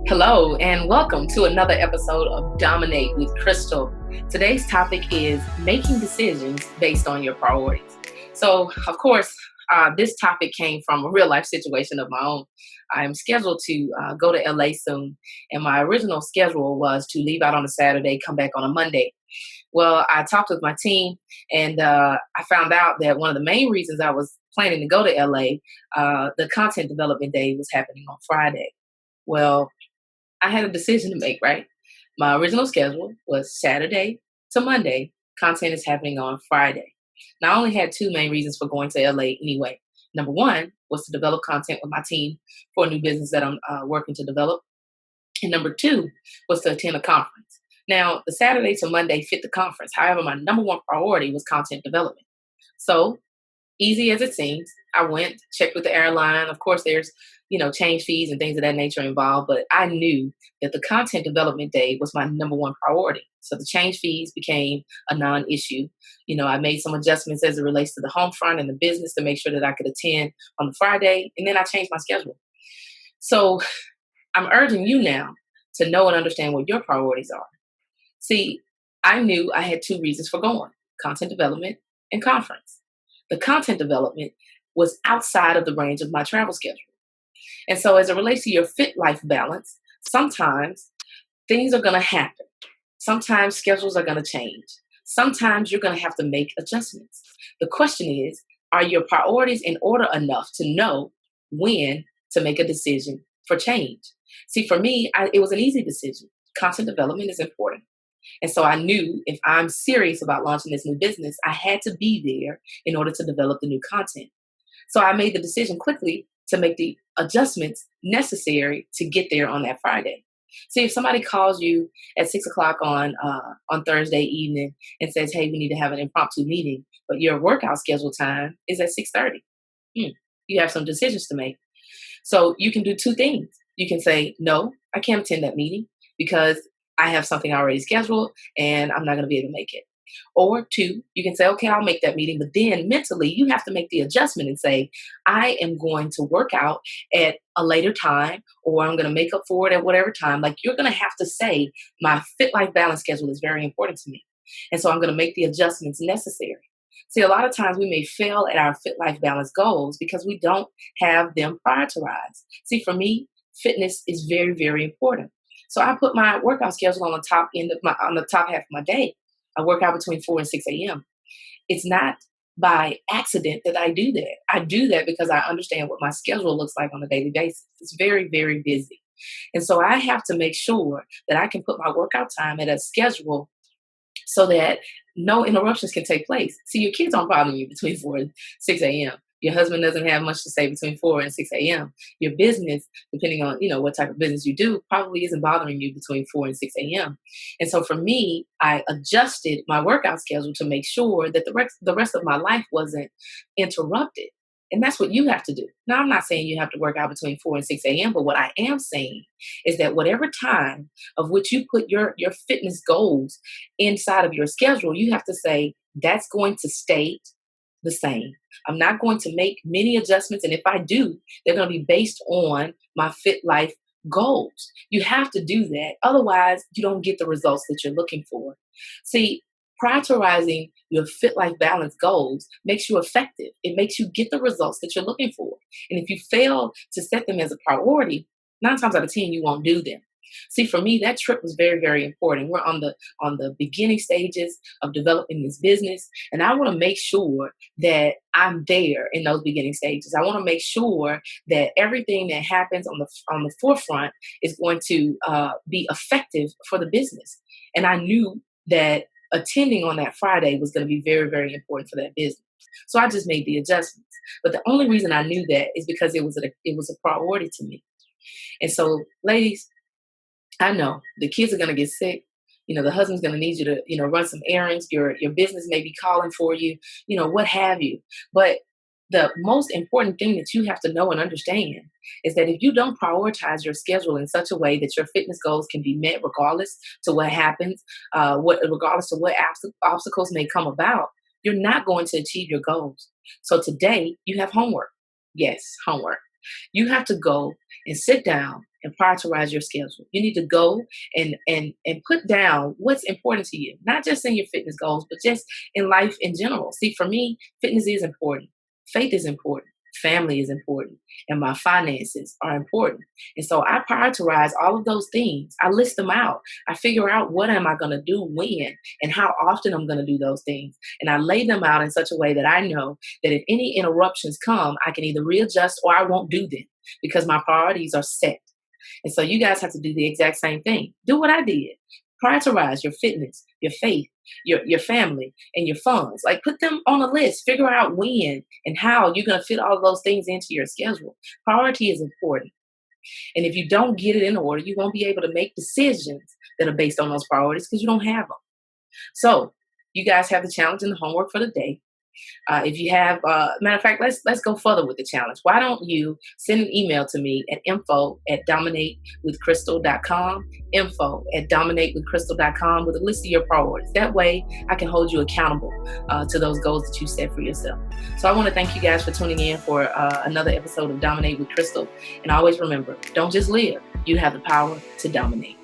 Hello, and welcome to another episode of Dominate with Crystal. Today's topic is making decisions based on your priorities. So, of course, this topic came from a real life situation of my own. I'm scheduled to go to LA soon, and my original schedule was to leave out on a Saturday, come back on a Monday. Well, I talked with my team, and I found out that one of the main reasons I was planning to go to LA, the content development day was happening on Friday. Well, I had a decision to make, right? My original schedule was Saturday to Monday. Content is happening on Friday. Now, I only had two main reasons for going to LA anyway. Number one was to develop content with my team for a new business that I'm working to develop. And number two was to attend a conference. Now, the Saturday to Monday fit the conference. However, my number one priority was content development. So easy as it seems, I went, checked with the airline. Of course, there's, change fees and things of that nature involved, but I knew that the content development day was my number one priority. So the change fees became a non-issue. I made some adjustments as it relates to the home front and the business to make sure that I could attend on the Friday, and then I changed my schedule. So I'm urging you now to know and understand what your priorities are. See, I knew I had two reasons for going: content development and conference. The content development was outside of the range of my travel schedule. And so, as it relates to your fit life balance, sometimes things are going to happen. Sometimes schedules are going to change. Sometimes you're going to have to make adjustments. The question is, are your priorities in order enough to know when to make a decision for change? See, for me, it was an easy decision. Content development is important. And so I knew if I'm serious about launching this new business, I had to be there in order to develop the new content. So I made the decision quickly to make the adjustments necessary to get there on that Friday. See, if somebody calls you at 6 o'clock on Thursday evening and says, "Hey, we need to have an impromptu meeting," but your workout schedule time is at 6:30, you have some decisions to make. So you can do two things. You can say, "No, I can't attend that meeting because I have something already scheduled and I'm not going to be able to make it." Or two, you can say, "Okay, I'll make that meeting." But then mentally, you have to make the adjustment and say, "I am going to work out at a later time, or I'm going to make up for it at whatever time." Like, you're going to have to say, "My fit life balance schedule is very important to me. And so I'm going to make the adjustments necessary." See, a lot of times we may fail at our fit life balance goals because we don't have them prioritized. See, for me, fitness is very, very important. So I put my workout schedule on the top half of my day. I work out between 4 and 6 a.m. It's not by accident that I do that. I do that because I understand what my schedule looks like on a daily basis. It's very, very busy. And so I have to make sure that I can put my workout time at a schedule so that no interruptions can take place. See, your kids aren't bothering you between 4 and 6 a.m. Your husband doesn't have much to say between 4 and 6 a.m. Your business, depending on what type of business you do, probably isn't bothering you between 4 and 6 a.m. And so for me, I adjusted my workout schedule to make sure that the rest of my life wasn't interrupted. And that's what you have to do. Now, I'm not saying you have to work out between 4 and 6 a.m., but what I am saying is that whatever time of which you put your fitness goals inside of your schedule, you have to say that's going to stay the same. I'm not going to make many adjustments. And if I do, they're going to be based on my fit life goals. You have to do that. Otherwise, you don't get the results that you're looking for. See, prioritizing your fit life balance goals makes you effective. It makes you get the results that you're looking for. And if you fail to set them as a priority, 9 times out of 10, you won't do them. See, for me, that trip was very, very important. We're on the beginning stages of developing this business, and I want to make sure that I'm there in those beginning stages. I want to make sure that everything that happens on the forefront is going to be effective for the business. And I knew that attending on that Friday was going to be very, very important for that business. So I just made the adjustments. But the only reason I knew that is because it was a priority to me. And so, ladies, I know the kids are going to get sick. The husband's going to need you to, run some errands. Your business may be calling for you, what have you. But the most important thing that you have to know and understand is that if you don't prioritize your schedule in such a way that your fitness goals can be met regardless to what happens, regardless to what obstacles may come about, you're not going to achieve your goals. So today you have homework. Yes, homework. You have to go and sit down and prioritize your schedule. You need to go and put down what's important to you, not just in your fitness goals, but just in life in general. See, for me, fitness is important, faith is important, family is important, and my finances are important. And so I prioritize all of those things. I list them out. I figure out what am I going to do when and how often I'm going to do those things. And I lay them out in such a way that I know that if any interruptions come, I can either readjust or I won't do them because my priorities are set. And so you guys have to do the exact same thing. Do what I did. Prioritize your fitness, your faith, your family, and your funds. Like put them on a list. Figure out when and how you're going to fit all of those things into your schedule. Priority is important. And if you don't get it in order, you won't be able to make decisions that are based on those priorities because you don't have them. So you guys have the challenge and the homework for the day. If you have, matter of fact, let's go further with the challenge. Why don't you send an email to me at info@dominatewithcrystal.com, info@dominatewithcrystal.com with a list of your priorities. That way I can hold you accountable to those goals that you set for yourself. So I want to thank you guys for tuning in for another episode of Dominate with Crystal. And always remember, don't just live, you have the power to dominate.